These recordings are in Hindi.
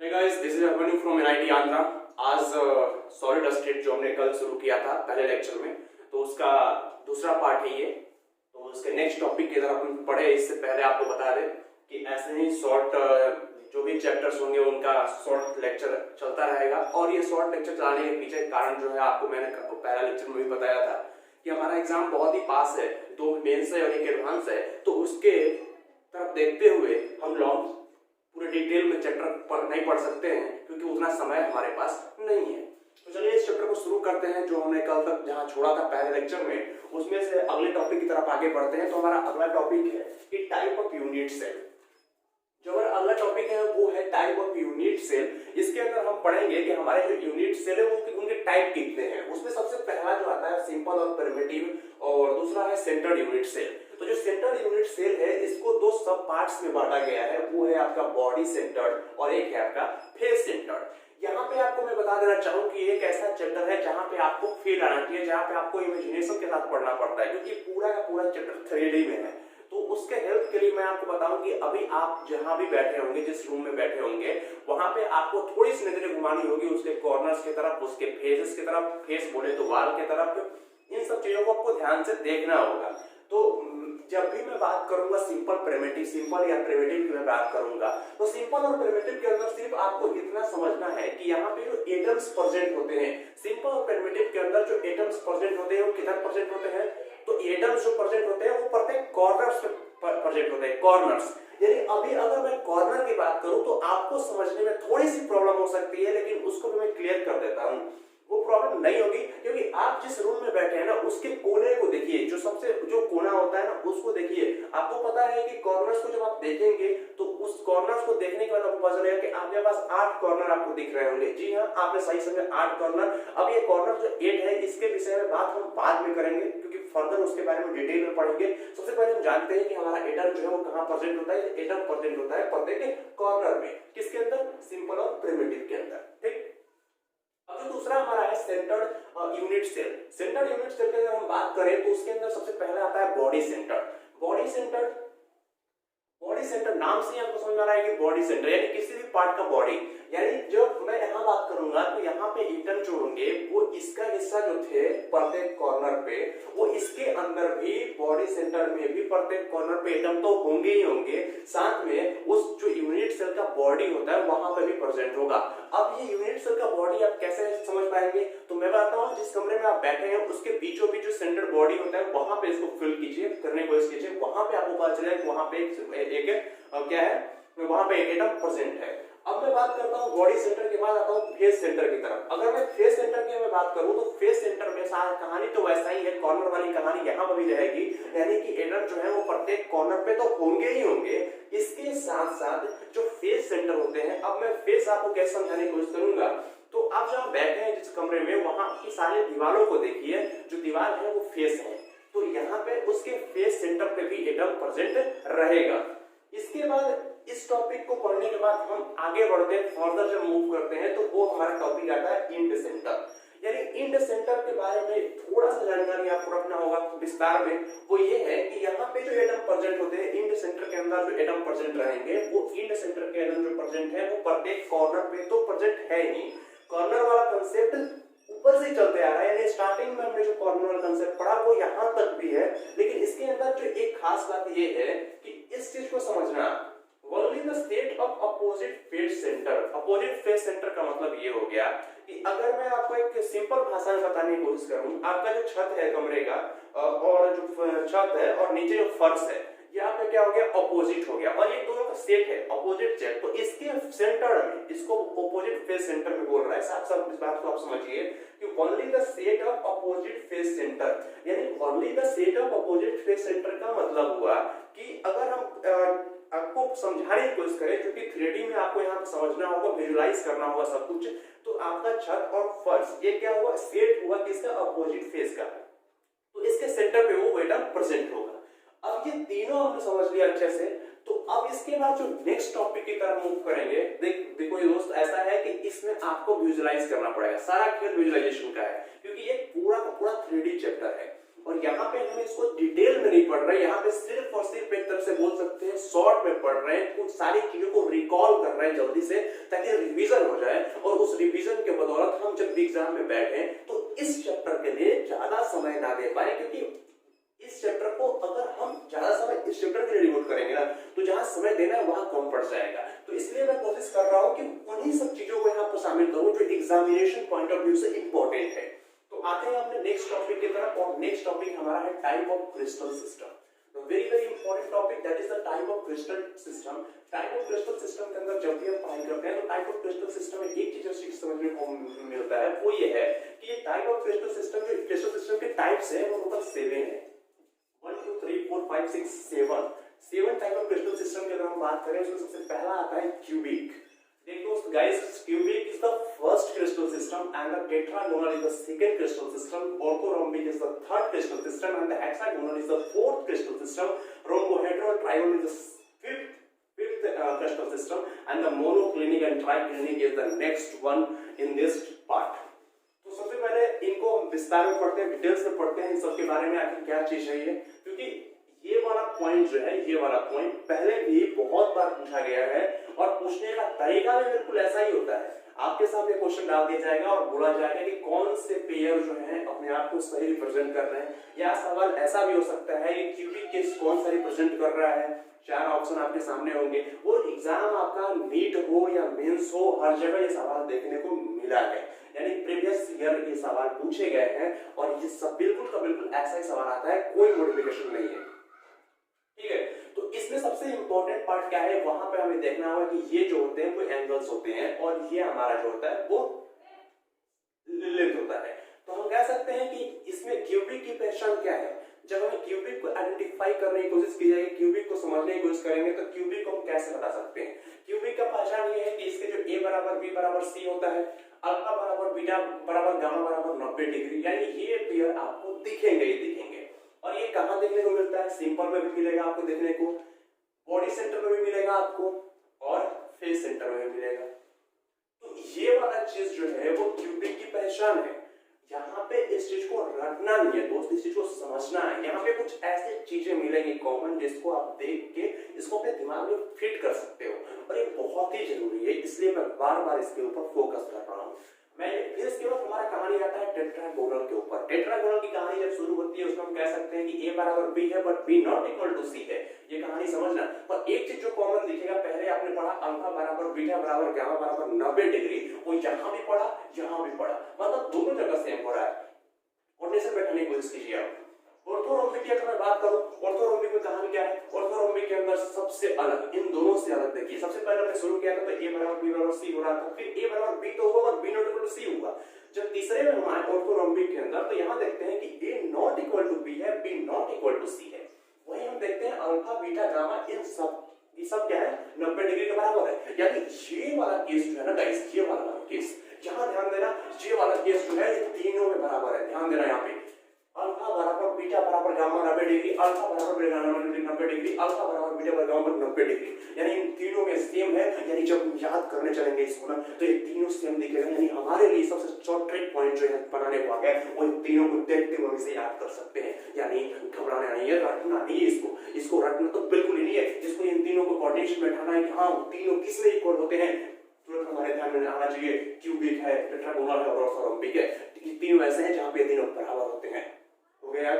Hey guys, this is Abhimanyu from NIT Andhra. आज सॉलिड स्टेट जो हमने कल शुरू किया था पहले लेक्चर में, तो उसका दूसरा पार्ट है ये। तो उसके नेक्स्ट टॉपिक की तरफ हम पढ़े इससे पहले आपको बता दें कि ऐसे ही शॉर्ट जो भी चैप्टर्स होंगे उनका शॉर्ट लेक्चर चलता रहेगा। और ये शॉर्ट लेक्चर चलाने के पीछे कारण जो है आपको मैंने पहला लेक्चर में भी बताया था कि हमारा एग्जाम बहुत ही पास है, 2 मेंस है और 1 एडवांस है। तो उसके तरफ देखते हुए हम लोग पूरे डिटेल में चैप्टर नहीं पढ़ सकते हैं क्योंकि उतना समय हमारे पास नहीं है। तो चलिए इस चैप्टर को शुरू करते हैं जो हमने कल तक जहां छोड़ा था पहले लेक्चर में, उसमें से अगले टॉपिक की तरफ आगे बढ़ते हैं। तो हमारा अगला टॉपिक है कि टाइप ऑफ यूनिट सेल। जो हमारा अगला टॉपिक है वो है टाइप ऑफ यूनिट सेल। इसके अंदर हम पढ़ेंगे कि हमारे जो यूनिट सेल है उनके टाइप कितने हैं। उसमें सबसे पहला जो आता है सिंपल और प्रिमिटिव, और दूसरा है सेंटर्ड यूनिट सेल। तो जो सेंटर्ड यूनिट सेल है इसको 2 सब पार्ट्स में बांटा गया है, वो है आपका बॉडी सेंटर्ड और एक है आपका फेस सेंटर्ड। यहाँ पे आपको मैं बता देना चाहूँ कि एक ऐसा चैप्टर है जहाँ पे आपको फील आना चाहिए, जहाँ पे आपको इमेजिनेशन के साथ पढ़ना पड़ता है क्योंकि पूरा का पूरा चैप्टर 3D में है। तो उसके हेल्प के लिए मैं आपको बताऊं कि अभी आप जहां भी बैठे होंगे, जिस रूम में बैठे होंगे, वहां पे आपको थोड़ी सी नजरें घुमानी होगी उसके कॉर्नर्स की तरफ, उसके फेसेस की तरफ, फेस बोले तो वाल की तरफ। इन सब चीजों को आपको ध्यान से देखना होगा। तो जब भी मैं बात करूंगा सिंपल या प्रिमिटिव की मैं बात करूंगा, तो सिंपल और प्रिमिटिव के अंदर सिर्फ आपको इतना समझना है कि यहाँ पे जो एटम्स प्रेजेंट होते हैं, सिंपल और प्रिमिटिव के अंदर जो एटम्स प्रेजेंट होते हैं वो किधर प्रेजेंट होते हैं, तो एटम्स जो प्रेजेंट होते हैं वो प्रत्येक कॉर्नर्स पे प्रेजेंट होते हैं। कॉर्नर्स यानी अभी अगर मैं कॉर्नर की बात करूं तो आपको समझने में थोड़ी सी प्रॉब्लम हो सकती है, लेकिन उसको भी मैं क्लियर कर देता हूं। वो प्रॉब्लम नहीं होगी क्योंकि आप जिस रूम में बैठे हैं ना उसके कोने को देखिए, जो कोना होता है ना उसको देखिए। आपको पता है कि कॉर्नर्स को जब आप देखेंगे तो उस कॉर्नर्स को देखने के बाद आपको पता चलेगा कि आपके पास 8 कॉर्नर आपको दिख रहे होंगे। जी हाँ, आपने सही समझा, 8 कॉर्नर। अब ये कॉर्नर जो 8 है इसके विषय में बात हम बाद में करेंगे क्योंकि फर्दर उसके बारे में डिटेल में पढ़ेंगे। सबसे पहले हम जानते हैं कि हमारा एटम जो है वो कहां प्रेजेंट होता है। एटम प्रेजेंट होता है प्रत्येक कॉर्नर में, किसके अंदर, सिंपल और प्रिमिटिव के अंदर। ठीक, अब जो दूसरा हमारा है centred unit cell. Centred unit cell की अगर हम बात करें तो उसके अंदर सबसे पहले आता है बॉडी सेंटर। बॉडी सेंटर नाम से ही आपको समझ आ रहा है कि बॉडी सेंटर यानी किसी भी पार्ट का बॉडी। यानी जब मैं यहाँ बात करूंगा तो यहाँ पे एटम जो होंगे वो इसका हिस्सा जो थे प्रत्येक कॉर्नर पे, वो इसके अंदर भी बॉडी सेंटर में भी प्रत्येक कॉर्नर पे एटम तो होंगे ही होंगे, साथ में उस जो यूनिट सेल का बॉडी होता है वहां पे भी प्रेजेंट होगा। अब ये यूनिट सेल का बॉडी आप कैसे समझ पाएंगे, तो मैं बताता हूँ जिस कमरे में आप बैठे हैं उसके बीचों बीच जो सेंटर बॉडी होता है वहां पे इसको फिल कीजिए, करने की कोशिश कीजिए। वहां पे आपको पता चलेगा कि वहां पे क्या है, वहां पे एक एटम प्रेजेंट है। अब मैं बात करता हूं बॉडी सेंटर के बाद आता हूं फेस सेंटर की तरफ। अगर मैं फेस सेंटर की मैं बात करूं तो फेस सेंटर में कहानी तो वैसा ही है, कॉर्नर वाली कहानी यहां पर भी रहेगी। यानी कि एटम जो है वो प्रत्येक कॉर्नर पे तो होंगे ही होंगे, इसके साथ साथ जो फेस सेंटर होते हैं। अब मैं फेस आपको कैसे समझाने की कोशिश करूंगा, तो आप जहां बैठे हैं जिस कमरे में वहां की सारी दीवारों को देखिए, जो दीवार है वो फेस है, तो यहाँ पे उसके फेस सेंटर पे भी एटम प्रेजेंट रहेगा। इसके बाद इस टॉपिक को पढ़ने के बाद हम आगे बढ़ते हैं, फर्दर जब मूव करते हैं तो वो हमारा टॉपिक आता है इंड सेंटर। यानी इंड सेंटर के बारे में थोड़ा सा जानकारी आपको रखना होगा विस्तार में। वो ये है कि यहाँ पे जो एटम प्रेजेंट होते हैं इंड सेंटर के अंदर, जो एटम प्रेजेंट रहेंगे वो इंड सेंटर के अंदर जो प्रेजेंट है वो प्रत्येक कॉर्नर पे तो प्रेजेंट है ही। कॉर्नर वाला कंसेप्ट ऊपर से चलते आ रहा है, यानी स्टार्टिंग में हमने जो कॉर्नर वाला कंसेप्ट पढ़ा वो यहाँ तक भी है, लेकिन इसके अंदर जो एक खास बात ये है कि इस चीज को समझना, only the state of opposite face center। opposite face center का मतलब ये हो गया कि अगर मैं आपको एक सिंपल भाषा में बताने की कोशिश करूं, आपका जो छत है कमरे का और जो छत है और नीचे जो फर्श है, ये आपका क्या हो गया, ऑपोजिट हो गया, और ये दोनों का सेट है ऑपोजिट सेट। तो इसके सेंटर में, इसको ऑपोजिट फेस सेंटर में बोल रहा है। साथ साथ इस बात को आप समझिए कि only the set of opposite face center, यानी only the set of opposite face center का मतलब हुआ कि अगर हम आपको समझाने की कोशिश करें, क्योंकि 3D में आपको यहाँ पे समझना होगा, विजुलाइज करना होगा सब कुछ, तो आपका छत और फर्श ये क्या हुआ, सेट हुआ किसका, अपोजिट फेस का, तो इसके सेंटर पे वो एटम प्रेजेंट होगा। अब ये तीनों हमने समझ लिया अच्छे से, तो अब इसके बाद जो नेक्स्ट टॉपिक की तरफ मूव करेंगे, देखो ये दोस्त ऐसा है कि इसमें आपको विजुलाइज करना पड़ेगा, सारा खेल विजुलाइजेशन का है क्योंकि ये पूरा का पूरा 3D चैप्टर है। और यहाँ पे हम इसको डिटेल में नहीं पढ़ रहे, यहाँ पे सिर्फ और सिर्फ एक तरह से बोल सकते हैं शॉर्ट में पढ़ रहे हैं, कुछ सारी चीजों को रिकॉल कर रहे हैं जल्दी से, ताकि रिवीजन हो जाए और उस रिवीजन के बदौलत हम जब एग्जाम में बैठे तो इस चैप्टर के लिए ज्यादा समय ना दे पाए, क्योंकि इस चैप्टर को अगर हम ज्यादा समय इस चैप्टर के लिए डिवोट करेंगे ना तो जहां समय देना है वहां कम पड़ जाएगा। तो इसलिए मैं कोशिश कर रहा हूं कि उन्हीं सब चीजों को यहाँ पर शामिल करूं जो एग्जामिनेशन पॉइंट ऑफ व्यू से इंपॉर्टेंट है। तो आते हैं अपने नेक्स्ट टॉपिक की तरफ, और नेक्स्ट टॉपिक हमारा है type of crystal system. Very very important topic, that is the type of crystal system. Type of crystal system के अंदर जब भी हम पढ़ाई करते हैं तो टाइप ऑफ क्रिस्टल सिस्टम में एक चीज समझने को मिलता है, वो ये है कि ये टाइप ऑफ क्रिस्टल सिस्टम, जो क्रिस्टल सिस्टम के टाइप्स है वो टोटल 7 है। 1 2 3 4 5 6 7 टाइप ऑफ क्रिस्टल सिस्टम की अगर हम बात करें उसमें सबसे पहला आता है क्यूबिक। देखो guys, cubic is the first crystal system and the tetragonal is the second crystal system, orthorhombic is the third crystal system and the hexagonal is the fourth crystal system, rhombohedral trigonal is the fifth crystal system and the monoclinic and triclinic is the next one in this part। तो सबसे पहले इनको विस्तार में पढ़ते हैं, डिटेल्स में पढ़ते हैं इन सब के बारे में, आखिर क्या चीज है ये, क्योंकि ये वाला पॉइंट जो है, ये वाला पॉइंट पहले भी बहुत बार पूछा गया है और पूछने का तरीका भी बिल्कुल ऐसा ही होता है। आपके सामने क्वेश्चन डाल दिया जाएगा और बोला जाएगा कि कौन से पेयर जो है अपने आप को सही रिप्रेजेंट कर रहे हैं, या सवाल ऐसा भी हो सकता है कि क्यूबिक केस कौन सा रिप्रेजेंट कर रहा है। 4 ऑप्शन आपके सामने होंगे। वो एग्जाम आपका नीट हो या मेंस हो, हर जगह ये सवाल देखने को मिला है, यानी प्रीवियस ईयर ये सवाल पूछे गए हैं और ये सब बिल्कुल का बिल्कुल ऐसा ही सवाल आता है, कोई मॉडिफिकेशन नहीं है। ठीक है, तो इसमें सबसे इंपॉर्टेंट पार्ट क्या है, वहां पे हमें देखना होगा कि ये जो होते हैं वो एंगल्स होते हैं और ये हमारा जो होता है वो लेंथ होता है। तो हम कह सकते हैं कि इसमें क्यूबिक की पहचान क्या है। जब हमें क्यूबिक को आइडेंटिफाई करने की कोशिश की जाएगी, क्यूबिक को समझने की कोशिश करेंगे, तो क्यूबिक को हम कैसे बता सकते हैं। क्यूबिक का पहचान ये है कि इसके जो a बराबर b बराबर c होता है, अल्फा बराबर बीटा बराबर गामा बराबर 90 डिग्री, यानी ये पेयर आपको दिखेंगे ही दिखेंगे। और ये कहां देखने को मिलता है, सिंपल में भी मिलेगा आपको देखने को, बॉडी सेंटर में भी मिलेगा आपको और फेस सेंटर में भी मिलेगा। तो ये वाला चीज जो है वो क्यूबिक की पहचान है। यहाँ पे इस चीज को रटना नहीं है दोस्त, इस चीज को समझना है। यहाँ पे कुछ ऐसी चीजें मिलेंगी कॉमन जिसको आप देख के इसको अपने दिमाग में फिट कर सकते हो, और ये बहुत ही जरूरी है, इसलिए मैं बार बार इसके ऊपर फोकस कर रहा हूँ। मैं फिर इसके बाद हमारा कहानी आता है टेट्रागोनल के ऊपर। टेट्रागोनल की कहानी जब शुरू होती है उसमें हम कह सकते हैं कि a बराबर b है but b not equal to c है। ये कहानी समझना। पर एक चीज जो कॉमन दिखेगा, पहले आपने पढ़ा अल्फा बराबर बीटा बराबर गामा बराबर 90 डिग्री, वो यहाँ भी पढ़ा यहाँ भी पढ़ा, मतलब दोनों जगह सेम हो रहा है। कोऑर्डिनेशन बैठाने की कोशिश कीजिए आप। ऑर्थोरोम्बिक की अगर मैं बात करूं, ऑर्थोरोम्बिक में कहानी क्या है, ऑर्थोरोम्बिक के अंदर सबसे अलग, इन दोनों से अलग देखिए, सबसे पहले हमने शुरू किया था तो a बराबर b बराबर c हो रहा था, फिर a बराबर b तो होगा और b not equal to c होगा। जब तीसरे में हम आए ऑर्थोरोम्बिक के अंदर तो यहां देखते हैं कि a not equal to b है, b not equal to c है। वहीं हम देखते हैं अल्फा बीटा गामा इन सब, ये सब क्या है 90 डिग्री के बराबर है। यानी ये वाला केस जो है ना गाइस, ये वाला केस, यहां ध्यान देना, ये वाला केस जो है ये तीनों में बराबर है। ध्यान देना, यहाँ पे अल्फा बराबर बीटा बराबर गामा 90 डिग्री, अल्फा बराबर बीटा 90 डिग्री, अल्फा बराबर बीटा बराबर गामा 90 डिग्री, यानी इन तीनों में सेम है। यानी जब हम याद करने चलेंगे इसको ना तो ये तीनों सेम दिखेगा। यानी हमारे लिए सबसे शॉर्ट ट्रिक पॉइंट जो है बनाने को आ गया, वो इन तीनों को देखते हुए से याद कर सकते हैं। यानी घबराना नहीं है, रटना नहीं है, इसको रटना तो बिल्कुल ही नहीं है। जिसको इन तीनों को कोऑर्डिनेशन में बैठाना है कि हाँ तीनों किस में इक्वल होते हैं, तुरंत हमारे ध्यान में आना चाहिए क्यूबिक है, टेट्रागोनल है और ऑर्थोरोम्बिक है। तीनों ऐसे हैं जहां पे तीनों बराबर होते हैं। हो गया।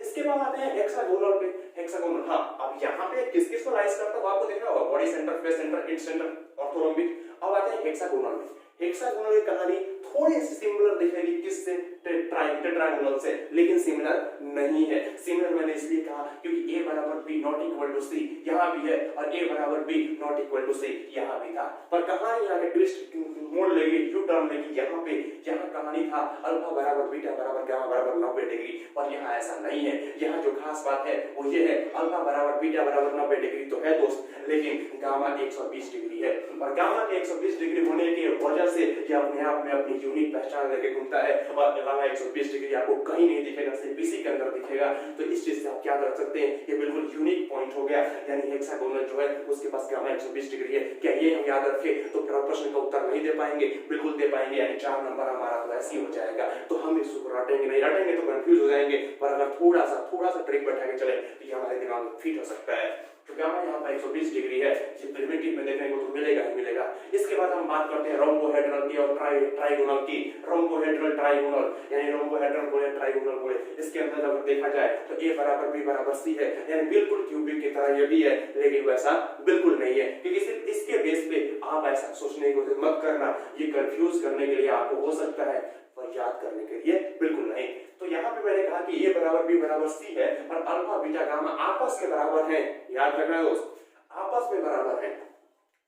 इसके बाद आते हैं हेक्सागोनल पे। हेक्सागोनल, हाँ, अब यहाँ पे किस किस को राइज करता है आपको देखना होगा, body centre, face centre, end centre, orthorhombic. अब आते हैं हेक्सागोनल में। हेक्सागोनल की कहानी थोड़ी सी सिमिलर दिखेगी किससे, टेट्रागोनल से, लेकिन सिमिलर नहीं है। सिमिलर मैंने इसलिए कहा क्योंकि a बराबर b not equal to c यहाँ भी है और a बराबर b not equal to c यहाँ भी था। पर कहानी यहाँ के ट्विस्ट मोड़ लेगी, यू टर्न लेगी। यहाँ कहानी था अल्फा बराबर बीटा बराबर गामा बराबर 90 डिग्री, पर यहाँ ऐसा नहीं है। यहाँ जो खास बात है वो ये है, अल्फा बराबर बीटा बराबर 90 डिग्री तो है दोस्त, लेकिन गामा 120 डिग्री है। और गामा के 120 डिग्री होने की वजह से ये अपने आप में अपनी यूनिक पहचान लेके घूमता है। और गामा 120 डिग्री आपको कहीं नहीं दिखेगा, सिर्फ इसी के अंदर दिखेगा। तो इस चीज से आप क्या कर सकते हैं, ये बिल्कुल यूनिक पॉइंट हो गया। यानी हेक्सागोनल जो है उसके पास गामा 120 डिग्री है। क्या ये हम याद रखें तो फिर प्रश्न का उत्तर नहीं दे पाएंगे, बिल्कुल दे पाएंगे। यानी 4 नंबर हमारा तो ऐसे ही हो जाएगा। तो हम इसको रटेंगे नहीं, रटेंगे तो कंफ्यूज हो जाएंगे। पर अगर थोड़ा सा ट्रिक बैठा के चले तो ये हमारे दिमाग में फिट हो सकता है। तो गामा यहाँ पर 120 डिग्री है, ये प्रिमिटिव में देखने को तो मिलेगा ही मिलेगा। इसके बाद हम बात करते हैं रोम्बोहेड्रल की और ट्राइगोनल की। रोम्बोहेड्रल ट्राइगोनल यानी रोम्बोहेड्रल बोले ट्राइगोनल बोले, इसके अंदर अगर देखा जाए तो a बराबर b बराबर c है, यानी बिल्कुल क्यूबिक की तरह ये भी है, लेकिन वैसा बिल्कुल नहीं है, क्योंकि सिर्फ इसके बेस पे आप ऐसा सोचने की कोशिश मत करना, ये कंफ्यूज करने के लिए आपको हो सकता है, पर याद करने के लिए बिल्कुल नहीं। तो यहाँ पे मैंने कहा कि a बराबर b बराबर c है और अल्फा बीटा गामा आपस में बराबर है, याद रखना दोस्त, आपस में बराबर है।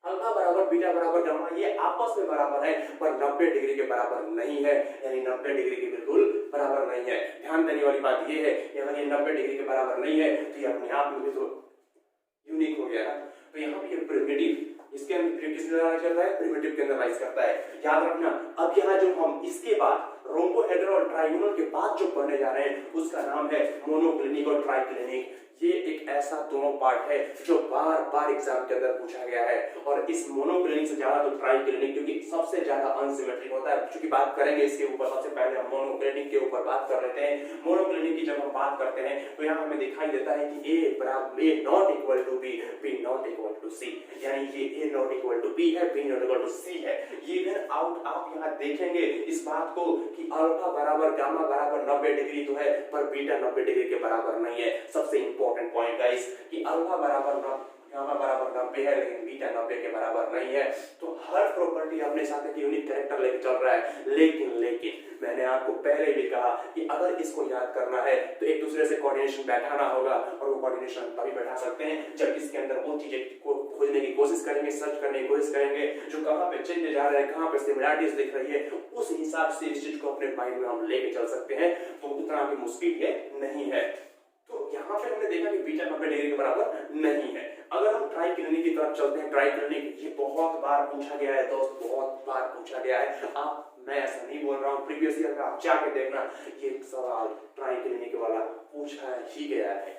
अल्फा बराबर बीटा बराबर गामा ये आपस में बराबर है, पर 90 डिग्री के बराबर नहीं है, यानी 90 डिग्री के बिल्कुल बराबर नहीं है। ध्यान देने वाली बात ये है कि अगर ये 90 डिग्री के बराबर नहीं है तो ये अपने आप में भी तो यूनिक हो गया ना। तो यहाँ पे ये प्रिमिटिव इसके अंदर किस एनालाइज करता है, प्रिमिटिव के अंदर एनालाइज करता है, याद रखना। अब यहाँ जो हम इसके बाद रोम्बोहेड्रल और ट्राइगोनल के बाद जो पढ़ने जा रहे हैं उसका नाम है मोनोक्लिनिक और ट्राइक्लिनिक। ये एक ऐसा दोनों पार्ट है जो बार बार एग्जाम के अंदर पूछा गया है, और इस मोनोक्लिनिक से ज्यादा तो ट्राइक्लिनिक, क्योंकि सबसे ज्यादा अनसिमेट्रिक होता है। क्योंकि बात करेंगे इसके ऊपर, सबसे पहले हम मोनोक्लिनिक के ऊपर बात कर लेते हैं। मोनोक्लिनिक की जब हम बात करते हैं तो यहाँ हमें दिखाई देता है कि a बराबर a not equal to b, b not equal to c, यानी ये a not equal to b है, b not equal to c है। ये फिर आउट आप यहाँ देखेंगे इस बात को कि अल्फा बराबर गामा बराबर 90 डिग्री तो है, पर बीटा 90 डिग्री के बराबर नहीं है। सबसे इंपॉर्टेंट पॉइंट गाइस कि अल्फा बराबर गामा बराबर 90 है, लेकिन बीटा 90 के बराबर नहीं है। तो हर प्रॉपर्टी अपने साथ एक यूनिक कैरेक्टर लेके चल रहा है, लेकिन मैंने आपको पहले भी कहा कि अगर इसको याद करना है तो एक दूसरे से कोऑर्डिनेशन बैठाना होगा, और वो कोऑर्डिनेशन तभी बैठा सकते हैं जब इसके अंदर वो चीजें को खोजने की कोशिश करेंगे, सर्च करने की कोशिश करेंगे जो कहाँ पे चेंज जा रहा है, कहाँ पे सिमिलरिटीज दिख रही है, उस हिसाब से इस चीज को अपने माइंड में हम लेके चल सकते हैं। तो उतना भी मुश्किल ये नहीं है। तो यहाँ पे हमने देखा कि बीटा 90 डिग्री के बराबर नहीं है। अगर हम ट्राइक्लिनिक की तरफ चलते हैं, ट्राइक्लिनिक ये बहुत बार पूछा गया है दोस्त, बहुत बार पूछा गया है। मैं ऐसा नहीं बोल रहा हूँ, प्रीवियस ईयर में आप जाके देखना ये सवाल ट्राइक्लिनिक वाला पूछा ही गया है,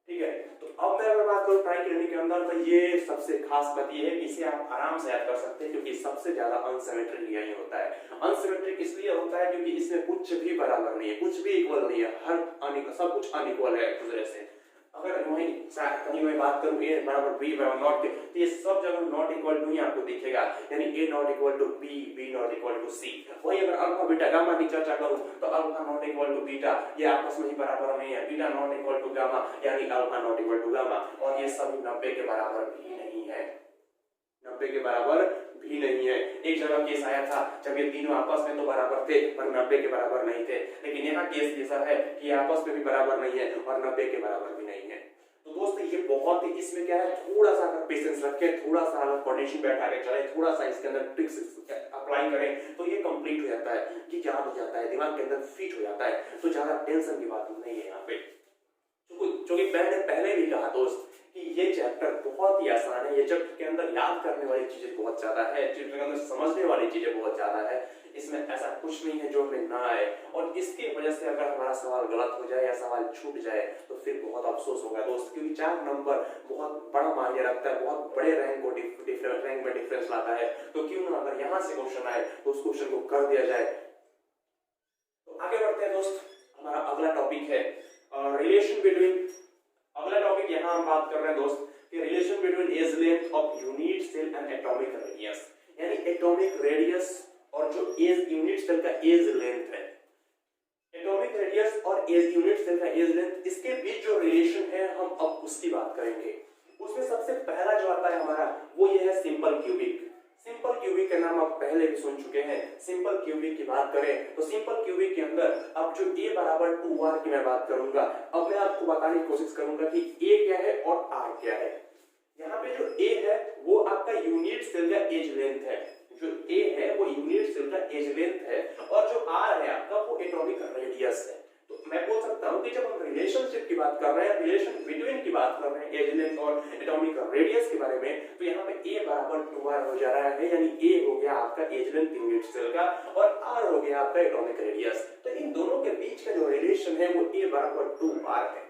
ठीक है। तो अब मैं अगर बात करूँ ट्राइक्लिनिक के अंदर, तो ये सबसे खास बात ये है कि इसे आप आराम से याद कर सकते हैं, क्योंकि सबसे ज्यादा अनसिमेट्रिक यही होता है। अनसिमेट्रिक इसलिए होता है क्योंकि इसमें कुछ भी बराबर नहीं है, कुछ भी इक्वल नहीं है, सब कुछ अनइक्वल है एक दूसरे से। अगर वहीं कहीं मैं बात करूं a बराबर b बराबर नॉट, तो ये सब जगह नॉट इक्वल टू ही आपको दिखेगा, यानी a not equal to b, b not equal to c। वहीं अगर अल्फा बीटा गामा की चर्चा करूं तो alpha not equal to beta, ये आपस में ही बराबर नहीं है, beta not equal to gamma यानी alpha not equal to gamma, और ये सभी 90 के बराबर भी नहीं है, 90 के बराबर भी नहीं है। एक जगह केस आया था जब ये तीनों आपस में तो बराबर थे पर 90 के बराबर नहीं थे, लेकिन यहाँ केस ऐसा है कि आपस में भी बराबर नहीं है और 90 के बराबर भी नहीं है। तो दोस्त ये बहुत ही, इसमें क्या है, थोड़ा सा अगर पेशेंस रखें, थोड़ा सा अगर कोऑर्डिनेशन बैठा के चले, थोड़ा सा इसके अंदर ट्रिक्स अप्लाई करें तो ये कंप्लीट हो जाता है, ये याद हो जाता है, दिमाग के अंदर फिट हो जाता है। तो ज्यादा टेंशन की बात नहीं है यहाँ पे, क्योंकि मैंने पहले भी कहा दोस्त कि ये चैप्टर बहुत ही आसान है। ये चैप्टर के अंदर याद करने वाली चीजें बहुत ज्यादा है, चैप्टर के अंदर समझने वाली चीजें बहुत ज्यादा है। इसमें ऐसा कुछ नहीं है जो हमें ना आए, और इसकी वजह से अगर हमारा सवाल गलत हो जाए या सवाल छूट जाए तो फिर बहुत अफसोस होगा दोस्त, क्योंकि 4 नंबर बहुत बड़ा मायने रखता है, बहुत बड़े रैंक को रैंक में डिफरेंस लाता है। तो क्यों ना अगर यहाँ से क्वेश्चन आए तो उस क्वेश्चन को कर दिया जाए। तो आगे बढ़ते हैं दोस्त, हमारा अगला टॉपिक है रिलेशन बिटवीन, अगला टॉपिक यहाँ हम बात कर रहे हैं दोस्त कि relation between edge length of unit cell and atomic radius, यानी एटॉमिक रेडियस और जो एज यूनिट सेल का एज लेंथ है, एटॉमिक रेडियस और एज यूनिट सेल का एज लेंथ, इसके बीच जो रिलेशन है हम अब उसकी बात करेंगे। उसमें सबसे पहला जो आता है हमारा वो ये है सिंपल क्यूबिक। सिंपल क्यूबिक का नाम आप पहले भी सुन चुके हैं। सिंपल क्यूबिक की बात करें तो सिंपल क्यूबिक के अंदर अब जो a बराबर 2r की मैं बात करूंगा, अब मैं आपको बताने की कोशिश करूंगा कि a क्या है और r क्या है। यहाँ पे जो a है वो आपका यूनिट सेल का एज लेंथ है, जो a है वो यूनिट सेल का एज लेंथ है, और जो r है आपका वो एटॉमिक रेडियस है। तो मैं बोल सकता हूं कि जब हम रिलेशनशिप की बात कर रहे हैं, रिलेशन बिटवीन की बात कर रहे हैं, एज लेंथ और एटॉमिक रेडियस के बारे में, तो यहाँ पे a बराबर 2r हो जा रहा है, यानी a हो गया आपका एज लेंथ यूनिट सेल का और r हो गया आपका एटॉमिक रेडियस। तो इन दोनों के बीच का जो रिलेशन है वो a बराबर 2r है।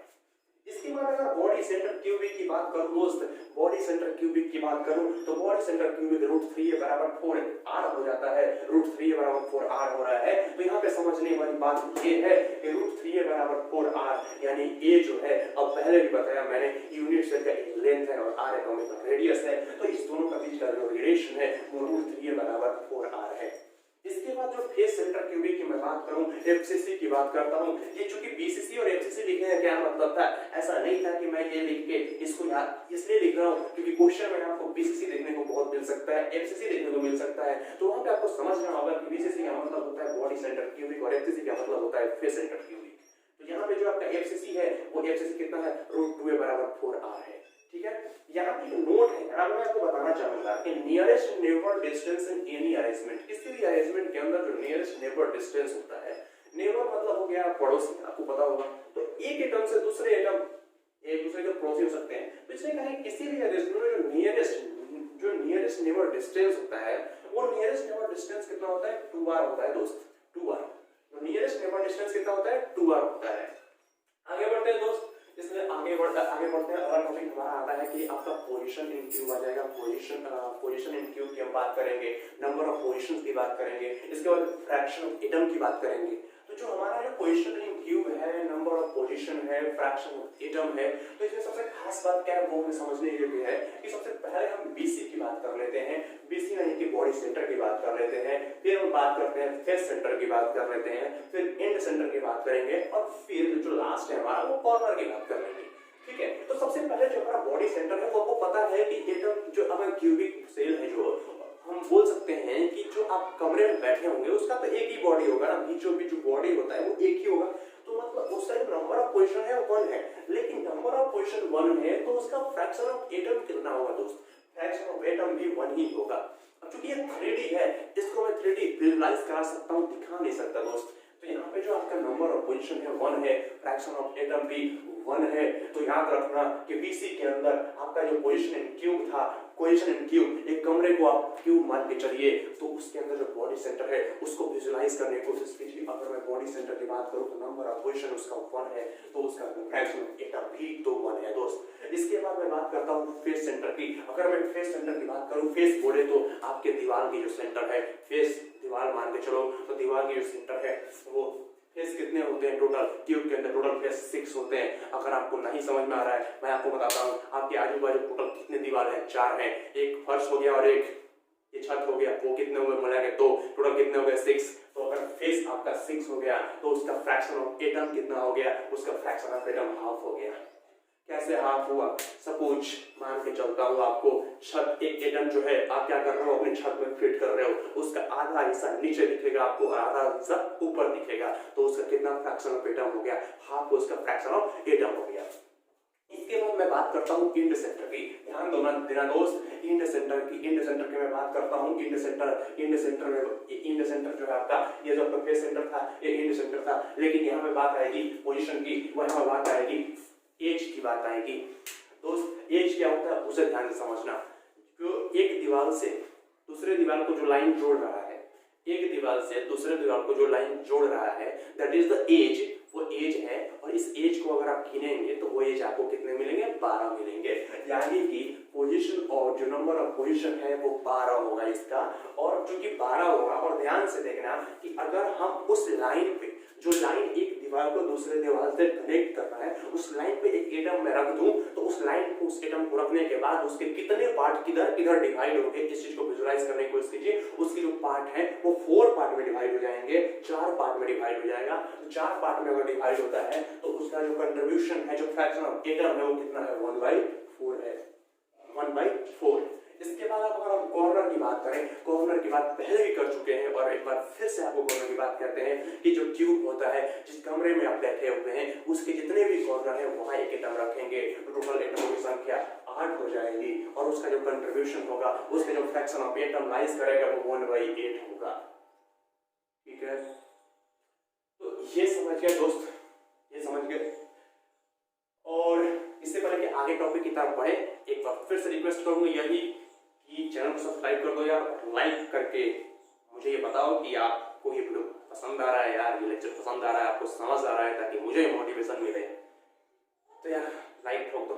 इसके बाद अगर बॉडी सेंटर क्यूबिक की बात करूं दोस्त, बॉडी सेंटर क्यूबिक की बात करूं तो बॉडी सेंटर क्यूबिक √3a बराबर 4r हो जाता है, √3a बराबर 4r हो रहा है। तो यहाँ पे समझने वाली बात ये है कि √3a बराबर 4r, यानी a जो है, अब पहले भी बताया मैंने, यूनिट सेल का लेंथ है और r एटॉमिक रेडियस है, तो इस दोनों का बीच का जो रिलेशन है वो √3a बराबर 4r है। इसके बाद जो फेस सेंटर क्यूबिक की मैं बात करूं, एफसीसी की बात करता हूं। ये चूंकि बीसीसी और एफसीसी लिखने का क्या मतलब था, ऐसा नहीं था कि मैं ये लिख के इसको याद इसलिए लिख रहा हूं क्योंकि क्वेश्चन में आपको बीसीसी देखने को बहुत मिल सकता है, एफसीसी देखने को मिल सकता है, तो वहां पे आपको समझना होगा कि बीसीसी का मतलब होता है बॉडी सेंटर क्यूबिक और एफसीसी का मतलब होता है फेस सेंटर क्यूबिक। तो यहाँ पे जो आपका एफसीसी है वो एफसीसी कितना है, √2a बराबर 4r है। ठीक है, यहाँ पे नोट है, अब मैं आपको बताना चाहूंगा कि nearest neighbour distance in any arrangement, किसी भी अरेंजमेंट के अंदर जो नियरेस्ट नेबर डिस्टेंस होता है, नेबर मतलब हो गया पड़ोसी, आपको पता होगा, तो एक एटम से दूसरे एटम एक दूसरे के पड़ोसी हो सकते हैं। तो इसने कहा है किसी भी अरेंजमेंट में जो नियरेस्ट नेबर डिस्टेंस होता है वो नियरेस्ट नेबर डिस्टेंस कितना होता है, 2r होता है दोस्त, 2r। तो नियरेस्ट नेबर डिस्टेंस कितना होता है, 2r होता है। आगे बढ़ते हैं दोस्त, इसलिए आगे बढ़ते हैं। अगला टॉपिक हमारा आता है कि आपका पोजीशन इन क्यूब आ जाएगा। पोजीशन इन क्यूब की हम बात करेंगे, नंबर ऑफ पोजीशंस की बात करेंगे, इसके बाद फ्रैक्शन ऑफ एटम की बात करेंगे। तो जो हमारा जो पोजीशन इन क्यूब है, नंबर ऑफ पोजीशन है, फ्रैक्शन ऑफ एटम है, तो इसमें सबसे खास बात क्या है वो हमें समझने योग्य है कि सबसे पहले हम बीसी की बात कर लेते हैं, बीसी यानी कि बॉडी सेंटर की बात कर लेते हैं, फिर हम बात करते हैं फेस सेंटर की बात कर लेते हैं, फिर एंड सेंटर की बात करेंगे और फिर जो लास्ट है हमारा वो कॉर्नर की बात कर लेंगे। ठीक है, तो सबसे पहले जो हमारा बॉडी सेंटर है वो आपको पता है कि एटम जो हमारा क्यूबिक सेल है, जो हम बोल सकते हैं कि जो आप कमरे में बैठे होंगे उसका तो एक ही बॉडी होगा ना, बीचों बीच जो बॉडी होता है वो एक ही होगा, तो मतलब उसका जो नंबर ऑफ पोजीशन है वो 1 है, लेकिन नंबर ऑफ पोजीशन 1 है तो उसका फ्रैक्शन ऑफ एटम कितना होगा दोस्त, फ्रैक्शन ऑफ एटम भी 1 ही होगा। अब चूंकि ये 3D है, इसको मैं 3D विजुअलाइज करा सकता हूं, दिखा नहीं सकता दोस्त, तो यहाँ पे जो आपका नंबर ऑफ पोजीशन है 1 है, फ्रैक्शन ऑफ एटम भी 1 है। तो याद रखना कि बीसी के अंदर आपका जो पोजीशन इन क्यूब था, पोजीशन इन क्यूब, एक कमरे को आप क्यूब मान के चलिए, तो उसके अंदर जो बॉडी सेंटर है उसको विजुअलाइज करने की कोशिश कीजिए। अगर मैं बॉडी सेंटर की बात करूं तो नंबर ऑफ पोजीशन उसका 1 है, तो उसका फ्रैक्शन ऑफ एटम भी तो 1 है दोस्त। इसके बाद मैं बात करता हूं फेस सेंटर की। अगर मैं फेस सेंटर की बात करूं, फेस बोले तो आपके दीवार की जो सेंटर है, फेस दीवार मान के चलो, तो दीवार की जो सेंटर है वो फेस कितने होते हैं टोटल, ट्यूब के अंदर टोटल फेस 6 होते हैं। अगर आपको नहीं समझ में आ रहा है मैं आपको बताता हूँ, आपके आजू बाजू टोटल कितने दीवार हैं, 4 हैं, एक फर्श हो गया और एक ये छत हो गया, वो कितने हुए मिला के 2, टोटल कितने हो गए 6। तो अगर फेस आपका 6 हो गया तो उसका फ्रैक्शन ऑफ एटम कितना हो गया, उसका फ्रैक्शन ऑफ एटम हाफ हो गया। कैसे हाफ हुआ, सपोज मान के चलता हूँ आपको छत, एक एटम जो है आप क्या कर रहे हो अपनी छत में फिट कर रहे हो, उसका आधा हिस्सा नीचे दिखेगा आपको और आधा हिस्सा ऊपर दिखेगा, तो उसका कितना फ्रैक्शन ऑफ एटम हो गया, हाफ उसका फ्रैक्शन ऑफ एटम हो गया। इसके बाद मैं बात करता हूँ इंड सेंटर की, ध्यान देना दोस्त, इंड सेंटर की मैं बात करता हूँ। इंड सेंटर जो है आपका, ये जो आपका फेस सेंटर था ये इंड सेंटर था, लेकिन यहाँ पे बात आएगी पोजीशन की, वहां बात आएगी एज की बात आएगी। दोस्त एज क्या होता है उसे ध्यान से समझना, जो एक दीवार से दूसरे दीवार को जो लाइन जोड़ रहा है, एक दीवार से दूसरे दीवार को जो लाइन जोड़ रहा है, दैट इज द एज, वो एज है। और इस एज को अगर आप गिनेंगे तो वो एज आपको कितने मिलेंगे, 12 मिलेंगे, यानी कि पोजीशन और जो नंबर ऑफ पोजीशन है वो 12 होगा इसका। और चूंकि 12 होगा, और ध्यान से देखना कि अगर हम उस लाइन पे, जो लाइन एक दीवार को दूसरे दीवार से कनेक्ट कर रहा है, उस लाइन पे एक एटम मैं रख दूं, तो उस लाइन को, उस एटम को रखने के बाद उसके कितने पार्ट किधर किधर डिवाइड होंगे, इस चीज को विजुअलाइज करने की कोशिश कीजिए। उसके जो पार्ट है वो 4 पार्ट में डिवाइड हो जाएंगे, 4 पार्ट में डिवाइड हो जाएगा। तो 4 पार्ट में अगर डिवाइड होता है तो उसका जो कंट्रीब्यूशन है, जो फ्रैक्शन ऑफ एटम है वो कितना है, 1/4 है, 1/4। इसके बाद आप अगर आप कॉर्नर की बात करें, कॉर्नर की बात पहले भी कर चुके हैं और एक बार फिर से आपको कॉर्नर की बात करते हैं कि जो ट्यूब होता है, जिस कमरे में आप बैठे हुए हैं, उसके जितने भी कॉर्नर है वहां एक एटम रखेंगे, तो टोटल एटमों की संख्या 8 हो जाएगी और उसका जो कंट्रीब्यूशन होगा, उसके जो फ्रैक्शन ऑफ एटम लाइज करेगा वो 1/8 होगा। ठीक है, तो ये समझ गए दोस्त, ये समझ गए। और इससे पहले कि आगे टॉपिक की तरफ बढ़े, एक बार फिर से रिक्वेस्ट करूंगा यही कि चैनल को सब्सक्राइब कर दो यार, लाइक करके मुझे ये बताओ कि आपको ये वीडियो पसंद आ रहा है यार, ये लेक्चर पसंद आ रहा है, आपको समझ आ रहा है, ताकि मुझे मोटिवेशन मिले। तो यार लाइक ठोक दो।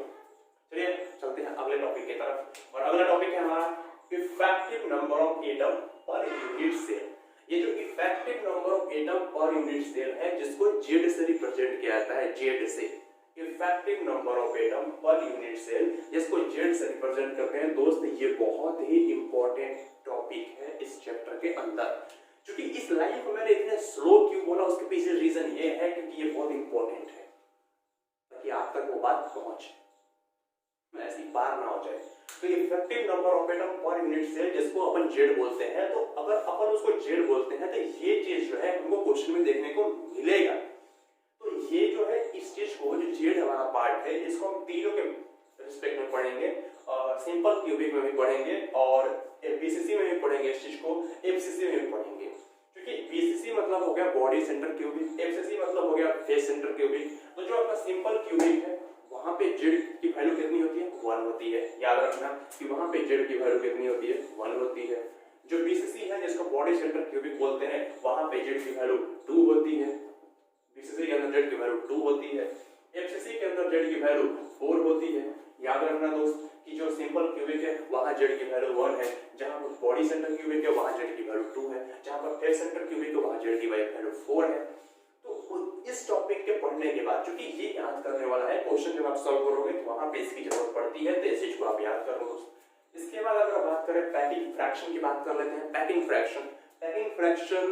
चलिए चलते हैं अगले टॉपिक की तरफ, और अगला टॉपिक है हमारा effective number of atom per unit cell. ये जो effective number of atom per unit cell है, जिसको जेड से रिप्रेजेंट किया जाता है, जेड से। Effective number of atom per unit cell, जिसको जेड से रिप्रेजेंट करते हैं। दोस्त ये बहुत ही इंपॉर्टेंट टॉपिक है इस चैप्टर के अंदर। क्योंकि इस लाइन को मैंने इतने स्लो क्यों बोला, उसके पीछे रीजन ये है क्योंकि ये बहुत इंपॉर्टेंट है, ताकि आप तक वो बात पहुंचे, ऐसी बार ना हो जाए। तो effective number of atom per unit cell, जिसको अपन जेड बोलते हैं, तो अगर अपन उसको जेड बोलते हैं तो ये चीज जो है हमको क्वेश्चन में देखने को मिलेगा। तो ये जो है इस चीज को, जो जेड हमारा पार्ट है, इसको हम तीनों के रिस्पेक्ट में पढ़ेंगे, सिंपल क्यूबिक में भी पढ़ेंगे और बीसीसी में भी पढ़ेंगे इस चीज को, एफसीसी में भी पढ़ेंगे। क्योंकि बीसीसी मतलब हो गया बॉडी सेंटर क्यूबिक, एफसीसी मतलब हो गया फेस सेंटर क्यूबिक। तो जो आपका सिंपल क्यूबिक है वहां पे जेड की वैल्यू कितनी होती है, 1 होती है। याद रखना कि वहां पे जेड की वैल्यू कितनी होती है, 1 होती है। जो बीसीसी है, जिसको बॉडी सेंटर क्यूबिक बोलते हैं, वहां पे जेड की वैल्यू 2 होती है। बीसीसी के अंदर जेड की वैल्यू 2 होती है। एफसीसी के अंदर जेड की वैल्यू 4 होती है। याद रखना दोस्त कि जो सिंपल क्यूबिक है वहां जेड की वैल्यू 1 है, जहां पर बॉडी सेंटर क्यूबिक है वहां जेड की वैल्यू 2 है, जहां पर फेस सेंटर क्यूबिक है वहां जेड की वैल्यू 4 है। तो इस टॉपिक के पढ़ने के बाद, क्योंकि ये याद करने वाला है, क्वेश्चन जब आप सॉल्व करोगे तो वहां पे इसकी जरूरत पड़ती है, तो इस चीज को आप याद कर लो। इसके बाद अगर बात करें पैकिंग फ्रैक्शन की, बात कर लेते हैं। पैकिंग फ्रैक्शन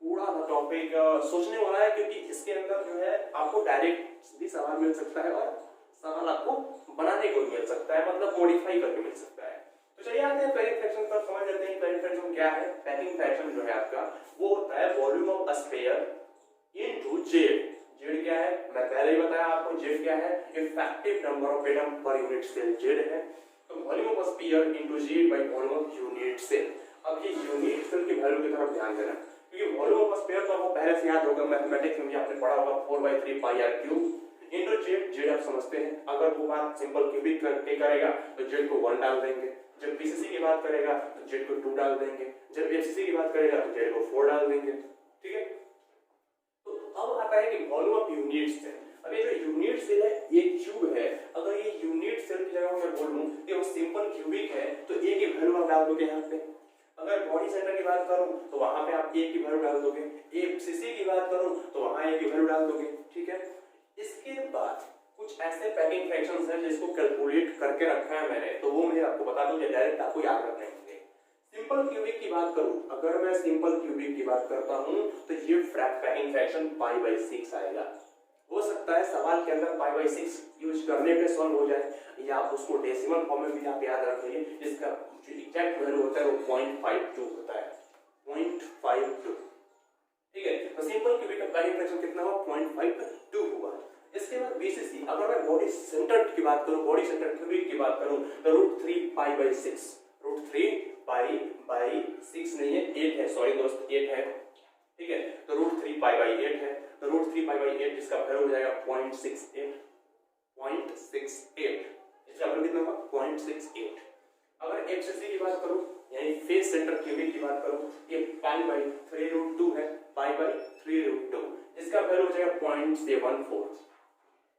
थोड़ा सा टॉपिक सोचने वाला है, क्योंकि इसके अंदर जो है आपको डायरेक्ट भी सवाल मिल सकता है और सवाल आपको बनाने को मिल सकता है, मतलब मॉडिफाई करके मिल सकता है। तो चलिए आते हैं पैकिंग फ्रैक्शन पर, समझ लेते हैं पैकिंग फ्रैक्शन क्या है। पैकिंग फ्रैक्शन जो है आपका वो होता है volume of a sphere into z. Z क्या है, मैं पहले ही बताया आपको, जेड क्या है, effective number of atom per unit cell, Z है। तो volume of a sphere into Z by volume of unit cell. अब ये यूनिट सेल की वैल्यू की तरफ ध्यान देना, क्योंकि वॉल्यूम ऑफ अ स्फीयर तो आपको पहले से याद होगा, मैथमेटिक्स में भी आपने पढ़ा होगा, 4/3 pi r cube into z. Z आप समझते हैं, अगर वो बात सिंपल क्यूबिक करके करेगा तो जेड को 1 डाल देंगे, जब बीसीसी की बात करेगा तो जेड को 2 डाल देंगे, जब एफसीसी की बात करेगा तो जेड को 4 डाल देंगे। ठीक है, अब आता है कि वॉल्यूम ऑफ यूनिट सेल। अब ये जो यूनिट सेल है ये क्यूब है, अगर ये यूनिट सेल की जगह मैं बोलूं कि वो सिंपल क्यूबिक है तो ए की वैल्यू आप डाल दोगे यहाँ पे। अगर बॉडी सेंटर की बात करूं तो वहां पे आप ए की वैल्यू डाल दोगे, एफसीसी की बात करूं तो वहां ए की वैल्यू डाल दोगे। ठीक है, इसके बाद कुछ ऐसे पैकिंग फ्रैक्शंस हैं जिसको कैलकुलेट करके रखा है मैंने, तो वो मैं आपको बता दूं, डायरेक्ट आपको याद रखने होंगे। सिंपल क्यूबिक की बात करूं, अगर मैं सिंपल क्यूबिक की बात करता हूं तो ये पैकिंग फ्रैक्शन π/6 आएगा। हो सकता है सवाल के अंदर π/6 यूज करने पे सॉल्व हो जाए, या आप उसको डेसिमल फॉर्म में भी आप याद रखिए। इसका जो एग्जैक्ट वैल्यू होता है वो 0.52 होता है, 0.52। ठीक है, तो सिंपल क्यूबिक का पैकिंग फ्रैक्शन कितना हुआ, 0.52 हुआ। इसके बाद बीसीसी, अगर मैं बॉडी सेंटर की बात करूं, बॉडी सेंटर क्यूबिक की बात करूं तो √3 π/6, √3 π/6 नहीं है, 8 है, सॉरी दोस्त 8 है। ठीक है, तो √3 π/8 है, तो √3 π/8 जिसका वैल्यू हो जाएगा 0.68, 0.68। इसका वैल्यू कितना होगा, 0.68। अगर एफसीसी की बात करूं, यानी फेस सेंटर क्यूबिक की बात करूं, ये π/3√2 है, π/3√2, जिसका वैल्यू हो जाएगा 0.74।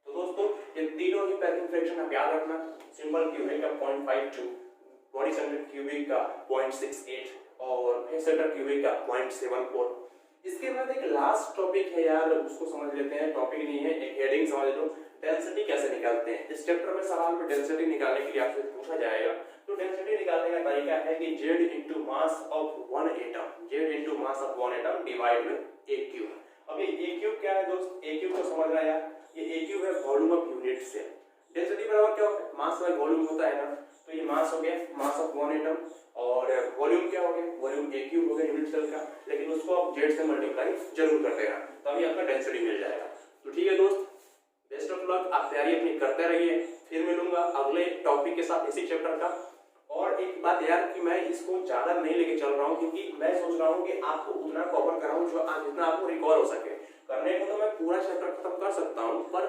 तो दोस्तों ये तीनों ही पैकिंग फ्रैक्शन आप याद रखना, सिंपल क्यूबिक का 0.52, बॉडी सेंटर क्यूबिक का 0.68 और फेस सेंटर क्यूबिक का 0.74। इसके बाद एक लास्ट टॉपिक है यार, उसको समझ लेते हैं, टॉपिक नहीं है, एक हेडिंग समझ लो, डेंसिटी कैसे निकालते हैं। इस चैप्टर में सवाल में डेंसिटी निकालने के लिए आपसे पूछा जाएगा। तो डेंसिटी निकालने का तरीका है कि Z into mass of one atom, Z into mass of one atom divide में ए क्यूब। अब ये ए क्यूब क्या है दोस्त, ए क्यूब को समझना यार, ये ए क्यूब है volume of unit cell. Density बराबर क्या होता है, मास बाय वॉल्यूम होता है ना, तो ये मास हो गया, मास ऑफ वन एटम, और वॉल्यूम क्या हो गया, वॉल्यूम ए क्यूब हो गया यूनिट सेल का, लेकिन उसको आप जेड से मल्टीप्लाई जरूर कर देना, तभी आपका डेंसिटी मिल जाएगा। तो ठीक है दोस्त, बेस्ट ऑफ लक, आप तैयारी अपनी करते रहिए, फिर मिलूंगा अगले टॉपिक के साथ इसी चैप्टर का। और एक बात यार कि मैं इसको ज्यादा नहीं लेके चल रहा हूँ, क्योंकि मैं सोच रहा हूँ कि आपको उतना कवर कराऊं जो जितना आपको रिकॉल हो सके। करने को तो मैं पूरा चैप्टर खत्म कर सकता हूँ, पर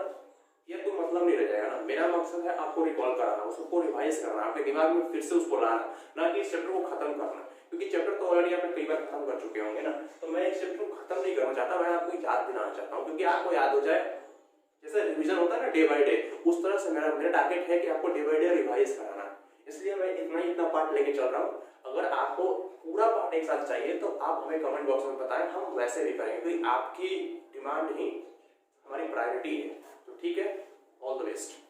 ये तो मतलब नहीं रह जाएगा ना। मेरा मकसद है आपको रिकॉल कराना, उसको रिवाइज करना, आपके दिमाग में फिर से उसको लाना, ना कि इस चैप्टर को खत्म करना, क्योंकि चैप्टर तो ऑलरेडी आपने कई बार खत्म कर चुके होंगे ना। तो मैं इस चैप्टर को खत्म नहीं करना चाहता, मैं आपको याद दिलाना चाहता हूँ, क्योंकि आपको याद हो जाए, जैसे रिवीजन होता है ना डे बाय डे, उस तरह से मेरा टारगेट है कि आपको डे बाय डे रिवाइज कराना। इसलिए मैं इतना पार्ट लेके चल रहा हूँ। अगर आपको पूरा पार्ट एक साथ चाहिए तो आप हमें कमेंट बॉक्स में बताएं, हम वैसे भी करेंगे, क्योंकि आपकी डिमांड ही हमारी प्रायोरिटी है। तो ठीक है, ऑल द बेस्ट।